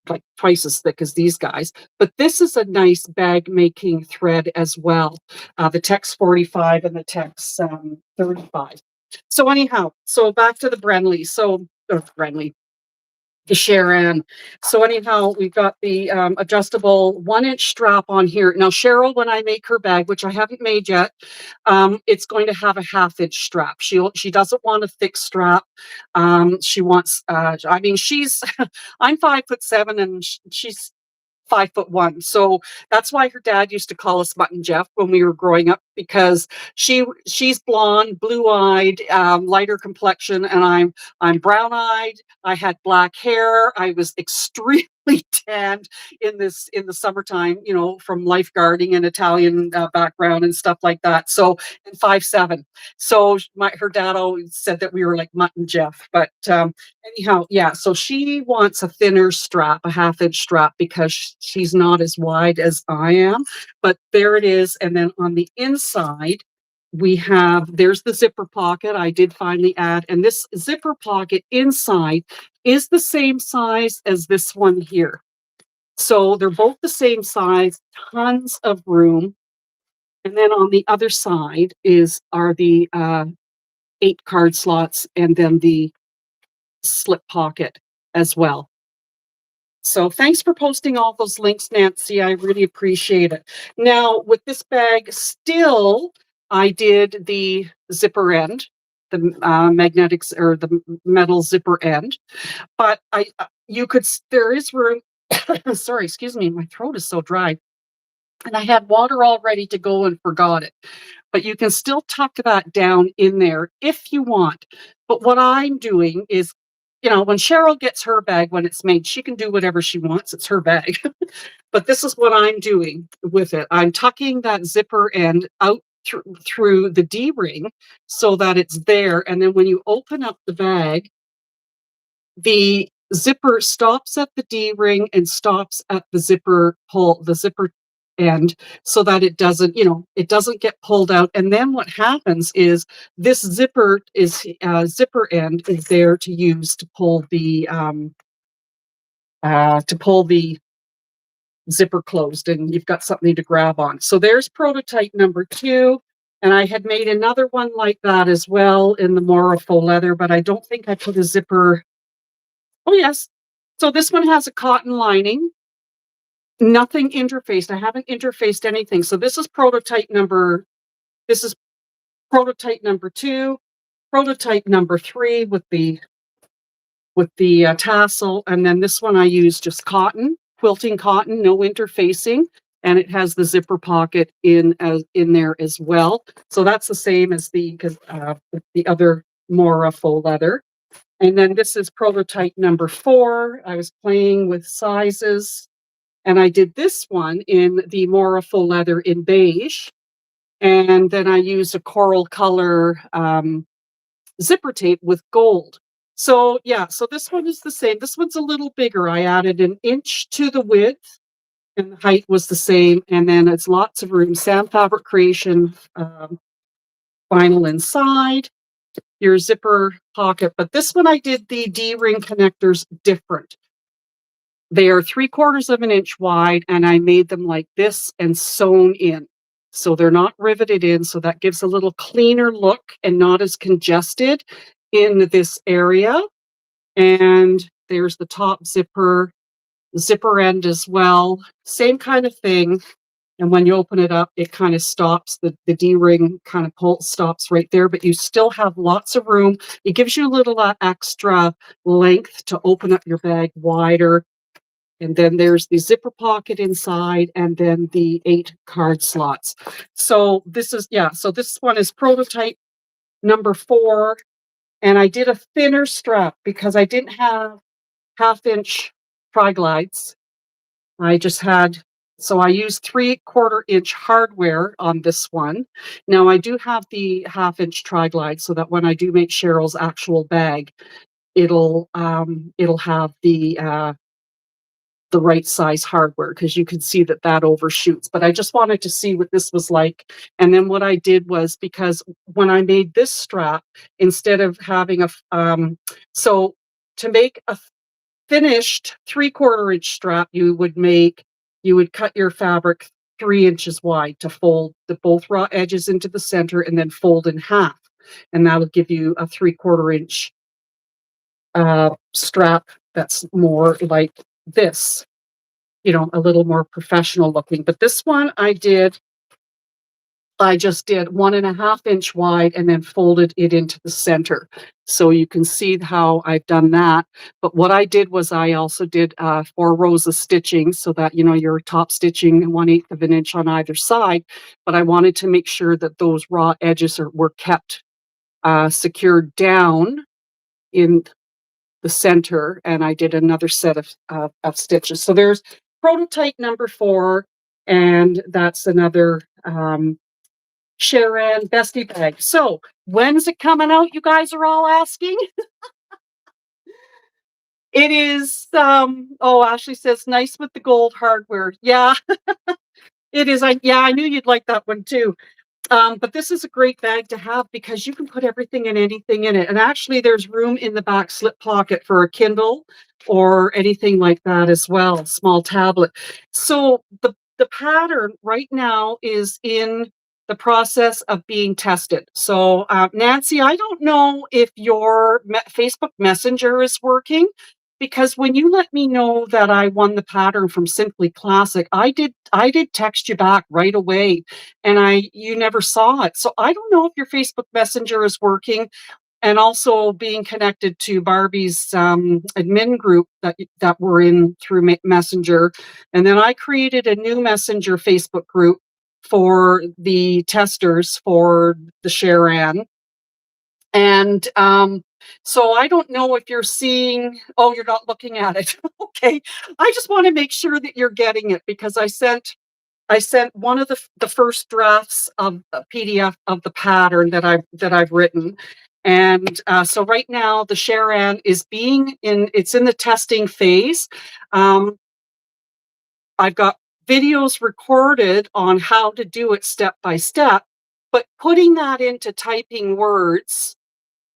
like twice as thick as these guys. But this is a nice bag making thread as well. The Tex 45 and the Tex 35. So anyhow, so back to the the CherAnn. So anyhow, we've got the adjustable 1-inch strap on here. Now, Cheryl, when I make her bag, which I haven't made yet, it's going to have a 1/2-inch strap. She doesn't want a thick strap. She wants. I mean, she's. I'm 5'7", and she's 5'1". So that's why her dad used to call us Mutt and Jeff when we were growing up, because she's blonde, blue-eyed, lighter complexion, and I'm brown-eyed. I had black hair. I was extremely tanned in the summertime, from lifeguarding and Italian background and stuff like that. So, and 5'7". So her dad always said that we were like Mutt and Jeff. But anyhow, yeah. So she wants a thinner strap, a 1/2-inch strap, because she's not as wide as I am. But there it is. And then on the inside, there's the zipper pocket I did finally add. And this zipper pocket inside is the same size as this one here. So they're both the same size, tons of room. And then on the other side are the 8 card slots, and then the slip pocket as well. So thanks for posting all those links, Nancy. I really appreciate it. Now, with this bag, still, I did the zipper end, the magnetics or the metal zipper end. But there is room. Sorry, excuse me. My throat is so dry. And I had water all ready to go and forgot it. But you can still tuck that down in there if you want. But what I'm doing is, when Cheryl gets her bag, when it's made, she can do whatever she wants. It's her bag. But this is what I'm doing with it. I'm tucking that zipper end out through the D-ring so that it's there. And then when you open up the bag, the zipper stops at the D-ring and stops at the zipper end, so that it doesn't get pulled out. And then what happens is this zipper end is there to use to pull the zipper closed, and you've got something to grab on. So there's prototype number 2. And I had made another one like that as well in the Mora faux leather, but I don't think I put a zipper. Oh, yes. So this one has a cotton lining. Nothing interfaced. I haven't interfaced anything. So this is prototype number This is prototype number 2, prototype number 3 with the tassel, and then this one I use just cotton, quilting cotton, no interfacing, and it has the zipper pocket in there as well. So that's the same as the other Mora faux leather. And then this is prototype number 4. I was playing with sizes, and I did this one in the Mora faux leather in beige, and then I used a coral color zipper tape with gold. So yeah, so this one is the same. This one's a little bigger. I added an inch to the width, and the height was the same. And then it's lots of room. Sand Fabric Creation vinyl inside, your zipper pocket. But this one I did the D-ring connectors different. They are 3/4 of an inch wide, and I made them like this and sewn in. So they're not riveted in, so that gives a little cleaner look and not as congested in this area. And there's the top zipper end as well. Same kind of thing. And when you open it up, it kind of stops, the D-ring kind of stops right there, but you still have lots of room. It gives you a little extra length to open up your bag wider. And then there's the zipper pocket inside, and then the 8 card slots. So this is, so this one is prototype number 4. And I did a thinner strap because I didn't have 1/2-inch tri-glides. I just had, so I used 3/4 inch hardware on this one. Now I do have the 1/2-inch tri-glide so that when I do make Cheryl's actual bag, it'll have the right size hardware, because you can see that overshoots. But I just wanted to see what this was like. And then what I did was, because when I made this strap, instead of having so to make a finished 3/4 inch strap, you would cut your fabric 3 inches wide to fold both raw edges into the center and then fold in half. And that'll give you a 3/4 inch strap that's more like this, a little more professional looking. But this one I just did 1.5 inch wide and then folded it into the center. So you can see how I've done that. But what I did was I also did 4 rows of stitching so that, you're top stitching 1/8 of an inch on either side. But I wanted to make sure that those raw edges were kept secured down in the center, and I did another set of stitches. So there's prototype number 4, and that's another CherAnn Bestie bag. So when's it coming out, you guys are all asking? It is, Ashley says, nice with the gold hardware. Yeah, it is. I knew you'd like that one too. But this is a great bag to have because you can put everything and anything in it. And actually there's room in the back slip pocket for a Kindle or anything like that as well, small tablet. So the pattern right now is in the process of being tested. So Nancy, I don't know if your Facebook Messenger is working, because when you let me know that I won the pattern from Simply Classic, I did text you back right away, and you never saw it. So I don't know if your Facebook Messenger is working, and also being connected to Barbie's admin group that we're in through Messenger. And then I created a new Messenger Facebook group for the testers for the CherAnn. And so I don't know if you're seeing, you're not looking at it. Okay. I just want to make sure that you're getting it, because I sent one of the first drafts of a PDF of the pattern that I've written. And so right now the CherAnn is it's in the testing phase. I've got videos recorded on how to do it step by step, but putting that into typing words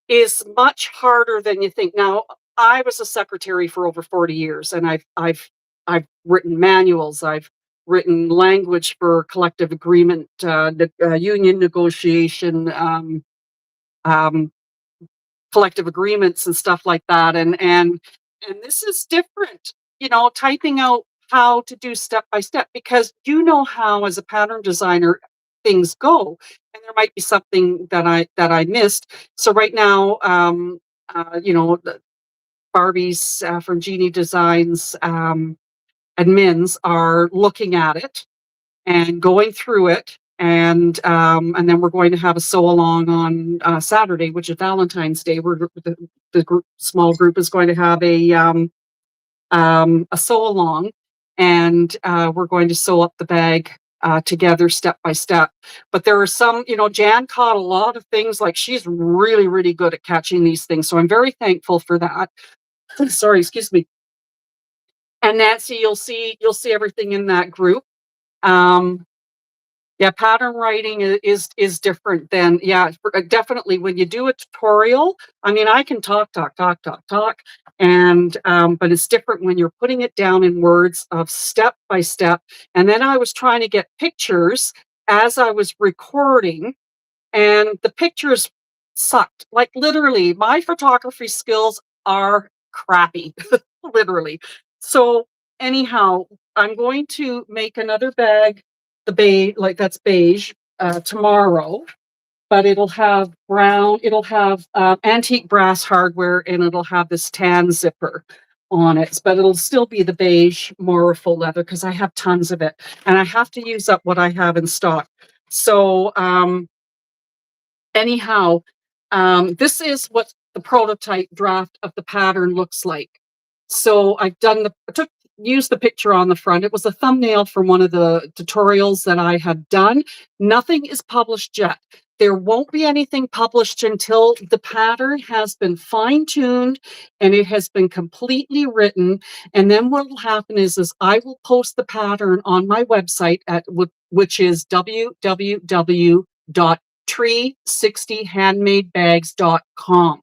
is much harder than you think. Now, I was a secretary for over 40 years, and I've written manuals. I've written language for collective agreement, union negotiation, collective agreements and stuff like that. And this is different, typing out how to do step by step, because how as a pattern designer, things go, and there might be something that I missed. So right now, the Barbies from Genie Designs admins are looking at it and going through it, and then we're going to have a sew along on Saturday, which is Valentine's Day. The small group is going to have a sew along, and we're going to sew up the bag together step by step. But there are some, Jan caught a lot of things. Like, she's really, really good at catching these things. So I'm very thankful for that. Sorry, excuse me. And Nancy, you'll see everything in that group. Yeah, pattern writing is different than, definitely when you do a tutorial. I mean, I can talk, and but it's different when you're putting it down in words of step by step. And then I was trying to get pictures as I was recording, and the pictures sucked. Like, literally, my photography skills are crappy, literally. So anyhow, I'm going to make another bag, the beige, like that's beige, tomorrow, but it'll have antique brass hardware, and it'll have this tan zipper on it, but it'll still be the beige, more faux leather, because I have tons of it, and I have to use up what I have in stock. So anyhow, this is what the prototype draft of the pattern looks like. So I've used the picture on the front. It was a thumbnail from one of the tutorials that I had done. Nothing is published yet. There won't be anything published until the pattern has been fine-tuned and it has been completely written. And then what will happen is I will post the pattern on my website which is www.Tree60Handmadebags.com.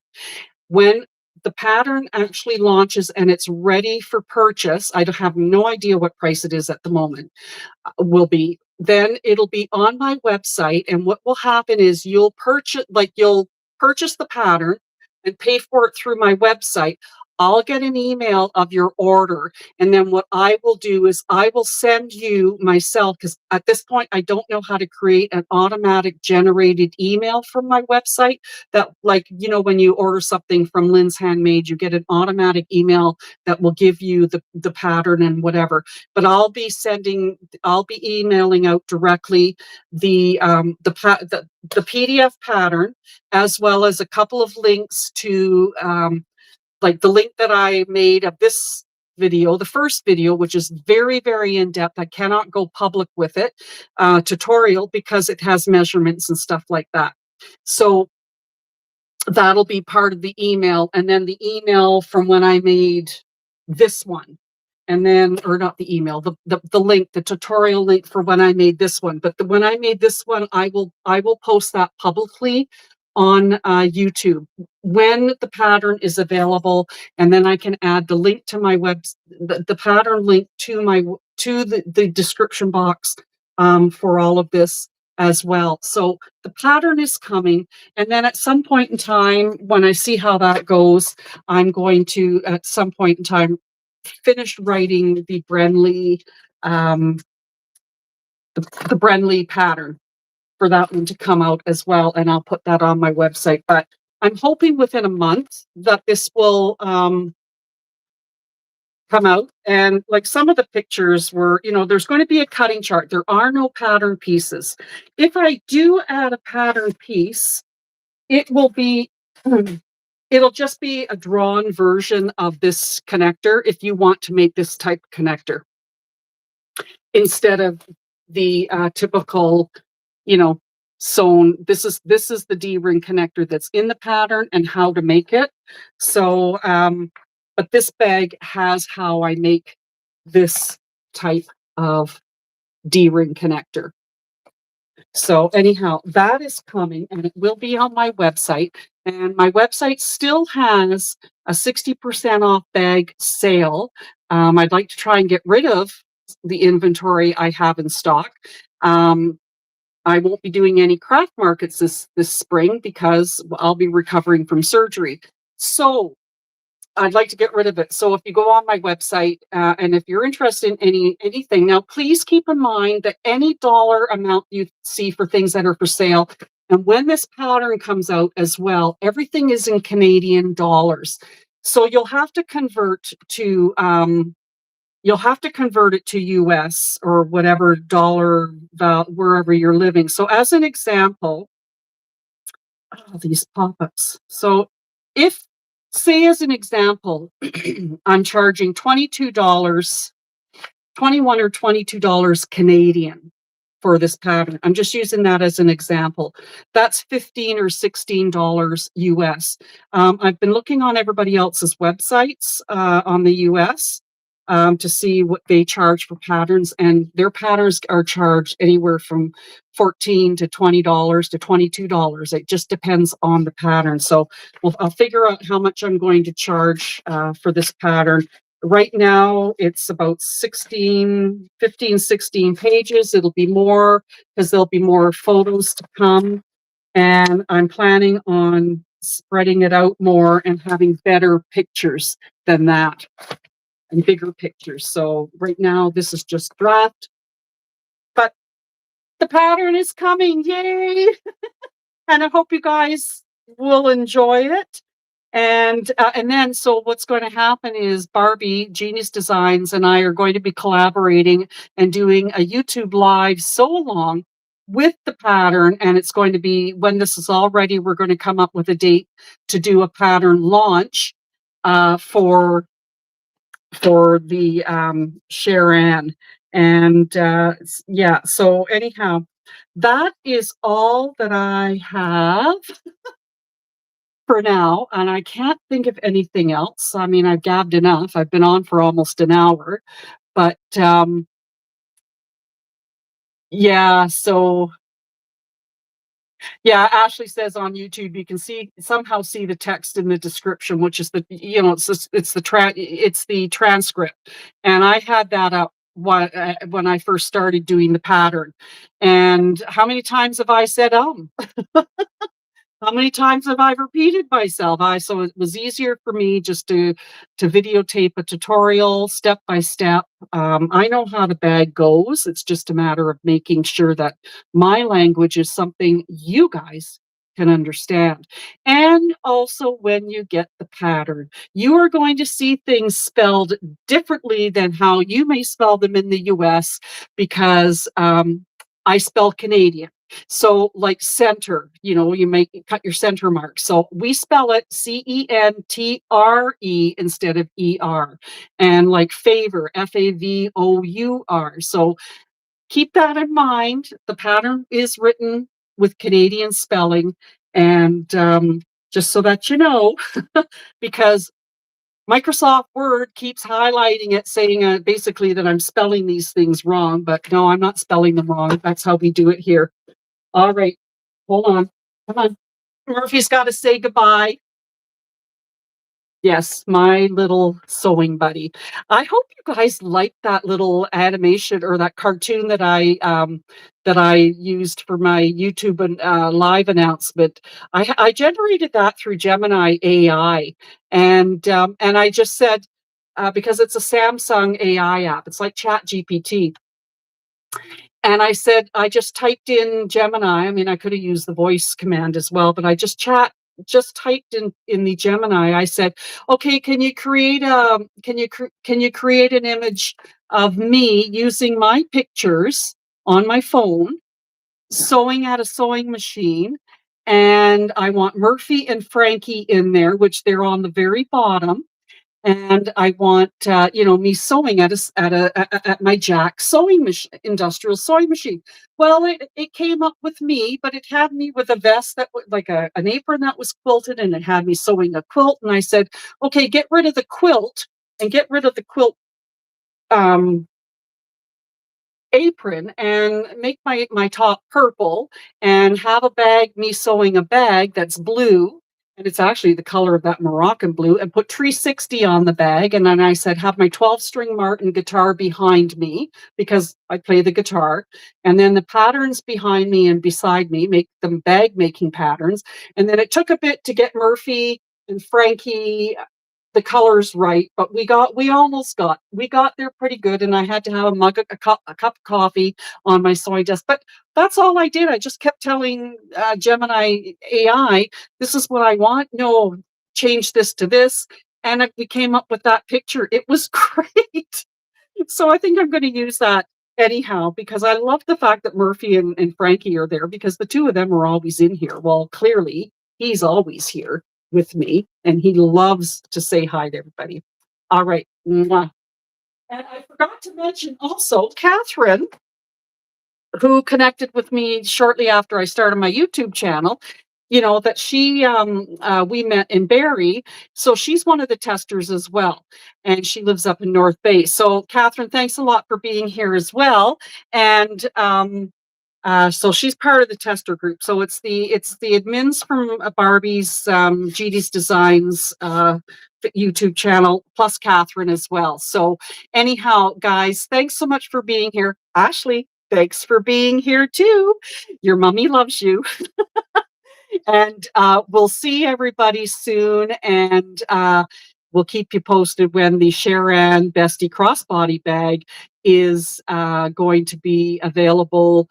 When the pattern actually launches and it's ready for purchase, I have no idea what price it is at the moment, then it'll be on my website. And what will happen is you'll purchase the pattern and pay for it through my website. I'll get an email of your order. And then what I will do is I will send you myself, because at this point, I don't know how to create an automatic generated email from my website that, like, when you order something from Lynn's Handmade, you get an automatic email that will give you the pattern and whatever. But I'll be emailing out directly the PDF pattern, as well as a couple of links to, like the link that I made of this video, the first video, which is very, very in-depth. I cannot go public with it, tutorial, because it has measurements and stuff like that. So that'll be part of the email. And then the email from when I made this one. And then, or not the email, the link, the tutorial link for when I made this one. But when I made this one, I will post that publicly on YouTube when the pattern is available, and then I can add the link to my the pattern link to the description box for all of this as well. So the pattern is coming, and then at some point in time, when I see how that goes, I'm going to at some point in time finish writing the Brenly the Brenly pattern for that one to come out as well, and I'll put that on my website. But I'm hoping within a month that this will come out. And like, some of the pictures were, there's going to be a cutting chart. There are no pattern pieces. If I do add a pattern piece, it will be it'll just be a drawn version of this connector if you want to make this type of connector instead of the typical, sewn. This is the D-ring connector that's in the pattern and how to make it. So, but this bag has how I make this type of D-ring connector. So anyhow, that is coming, and it will be on my website. And my website still has a 60% off bag sale. I'd like to try and get rid of the inventory I have in stock. I won't be doing any craft markets this spring because I'll be recovering from surgery. So I'd like to get rid of it. So if you go on my website, and if you're interested in anything, now please keep in mind that any dollar amount you see for things that are for sale, and when this pattern comes out as well, everything is in Canadian dollars. So you'll have to convert to US or whatever dollar wherever you're living. So as an example, these pop-ups. So if, say as an example, I'm charging $22, 21 or $22 Canadian for this pattern. I'm just using that as an example. That's $15 or $16 US. I've been looking on everybody else's websites on the US to see what they charge for patterns, and their patterns are charged anywhere from $14 to $20 to $22. It just depends on the pattern. So I'll figure out how much I'm going to charge for this pattern. Right now, it's about 16 pages. It'll be more because there'll be more photos to come. And I'm planning on spreading it out more and having better pictures than that and bigger pictures. So right now, this is just draft. But the pattern is coming. Yay! And I hope you guys will enjoy it. And then, so what's going to happen is Barbie, Genius Designs, and I are going to be collaborating and doing a YouTube live so long with the pattern. And it's going to be, when this is all ready, we're going to come up with a date to do a pattern launch for the CherAnn. And yeah, so anyhow, that is all that I have for now, and I can't think of anything else. I mean, I've gabbed enough. I've been on for almost an hour, but yeah. So yeah, Ashley says on YouTube you can somehow see the text in the description, which is it's the transcript, and I had that up when I first started doing the pattern. And how many times have I said how many times have I repeated myself? So it was easier for me just to videotape a tutorial step by step. I know how the bag goes. It's just a matter of making sure that my language is something you guys can understand. And also, when you get the pattern, you are going to see things spelled differently than how you may spell them in the US, because I spell Canadian. So like center, you may cut your center mark. So we spell it CENTRE instead of ER. And like favor, FAVOUR. So keep that in mind. The pattern is written with Canadian spelling. And just so that you know, because Microsoft Word keeps highlighting it, saying basically that I'm spelling these things wrong. But no, I'm not spelling them wrong. That's how we do it here. All right, hold on. Come on. Murphy's got to say goodbye. Yes, my little sewing buddy. I hope you guys liked that little animation or that cartoon that I used for my YouTube and live announcement. I generated that through Gemini AI, and I just said because it's a Samsung AI app, it's like Chat GPT. And I said, I just typed in Gemini. I mean, I could have used the voice command as well, but I just typed in the Gemini. I said, okay, can you create an image of me using my pictures on my phone, sewing at a sewing machine, and I want Murphy and Frankie in there, which they're on the very bottom. And I want me sewing at my Jack sewing machine, industrial sewing machine. Well, it came up with me, but it had me with a vest that was like an apron that was quilted, and it had me sewing a quilt. And I said, okay, get rid of the quilt and get rid of the quilt apron and make my top purple, and have me sewing a bag that's blue, and it's actually the color of that Moroccan blue, and put Tree60 on the bag. And then I said, have my 12-string Martin guitar behind me, because I play the guitar, and then the patterns behind me and beside me, make them bag making patterns. And then it took a bit to get Murphy and Frankie the colors right, but we got there pretty good, and I had to have a cup of coffee on my sewing desk. But that's all I did. I just kept telling Gemini AI, "This is what I want. No, change this to this," and we came up with that picture. It was great. So I think I'm going to use that anyhow, because I love the fact that Murphy and Frankie are there, because the two of them are always in here. Well, clearly he's always here with me, and he loves to say hi to everybody. All right. Mwah. And I forgot to mention also Catherine, who connected with me shortly after I started my YouTube channel. You know, that we met in Barrie. So she's one of the testers as well. And she lives up in North Bay. So Catherine, thanks a lot for being here as well. And so she's part of the tester group. So it's the admins from Barbie's GD's Designs YouTube channel, plus Catherine as well. So anyhow, guys, thanks so much for being here. Ashley, thanks for being here too. Your mummy loves you. And we'll see everybody soon, and we'll keep you posted when the CherAnn Bestie Crossbody bag is going to be available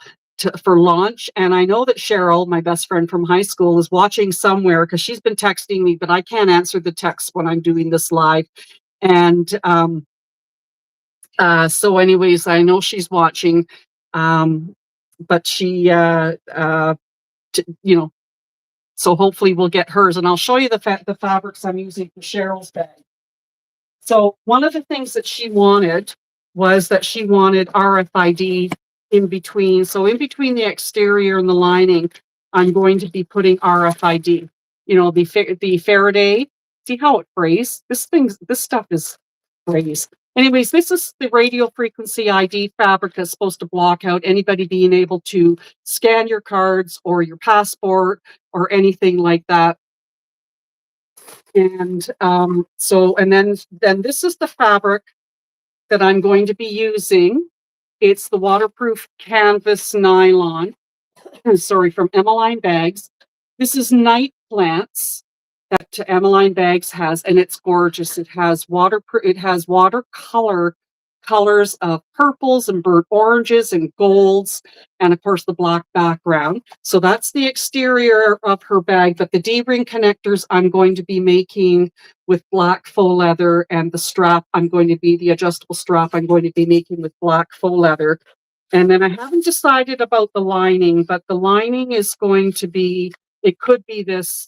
for launch. And I know that Cheryl, my best friend from high school, is watching somewhere, because she's been texting me, but I can't answer the text when I'm doing this live. And so anyways, I know she's watching, but she, you know, so hopefully we'll get hers, and I'll show you the fabrics I'm using for Cheryl's bag. So one of the things that she wanted was that she wanted RFID in between. So in between the exterior and the lining, I'm going to be putting RFID. You know, the Faraday. See how it frays? This stuff is frays. Anyways, this is the radio frequency ID fabric that's supposed to block out anybody being able to scan your cards or your passport or anything like that. And then this is the fabric that I'm going to be using. It's the waterproof canvas nylon, sorry, from Emmeline Bags. This is Night Plants that Emmeline Bags has, and it's gorgeous. It has watercolor colors of purples and burnt oranges and golds, and of course the black background. So that's the exterior of her bag, but the D-ring connectors I'm going to be making with black faux leather, and the strap the adjustable strap I'm going to be making with black faux leather. And then I haven't decided about the lining, but the lining is going to be, it could be this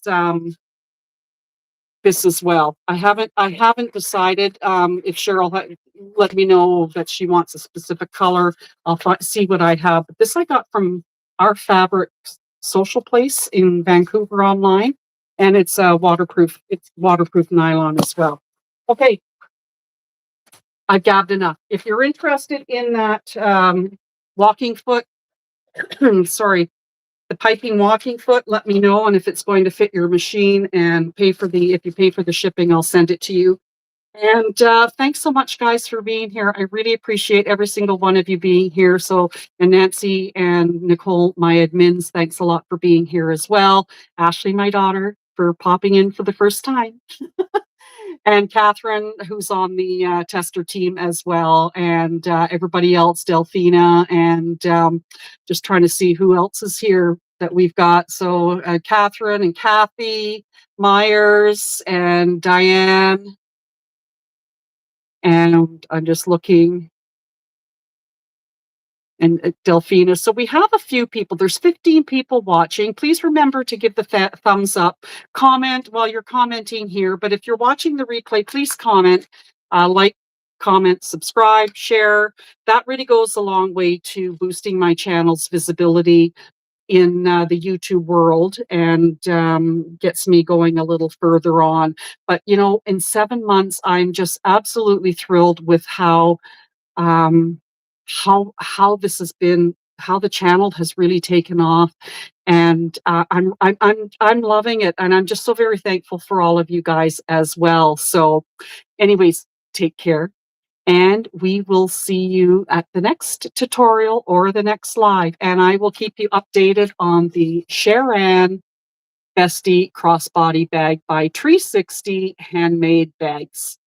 this as well. I haven't decided. If Cheryl let me know that she wants a specific color, I'll see what I have. But this I got from our fabric social place in Vancouver online, and it's waterproof. It's waterproof nylon as well. Okay, I've gabbed enough. If you're interested in that walking foot, sorry, the piping walking foot, let me know, and if it's going to fit your machine, and if you pay for the shipping, I'll send it to you. And thanks so much, guys, for being here. I really appreciate every single one of you being here. So, and Nancy and Nicole, my admins, thanks a lot for being here as well. Ashley, my daughter, for popping in for the first time. And Catherine, who's on the tester team as well, and everybody else, Delphina, and just trying to see who else is here that we've got. So Catherine and Kathy Myers and Diane, and I'm just looking, and Delphina. So we have a few people. There's 15 people watching. Please remember to give the thumbs up. Comment while you're commenting here. But if you're watching the replay, please comment, like, comment, subscribe, share. That really goes a long way to boosting my channel's visibility in the YouTube world, and gets me going a little further on. But, you know, in 7 months, I'm just absolutely thrilled with how this has been, how the channel has really taken off, and I'm loving it, and I'm just so very thankful for all of you guys as well. So anyways, take care, and we will see you at the next tutorial or the next live, and I will keep you updated on the CherAnn Bestie Crossbody bag by Tree60 Handmade Bags.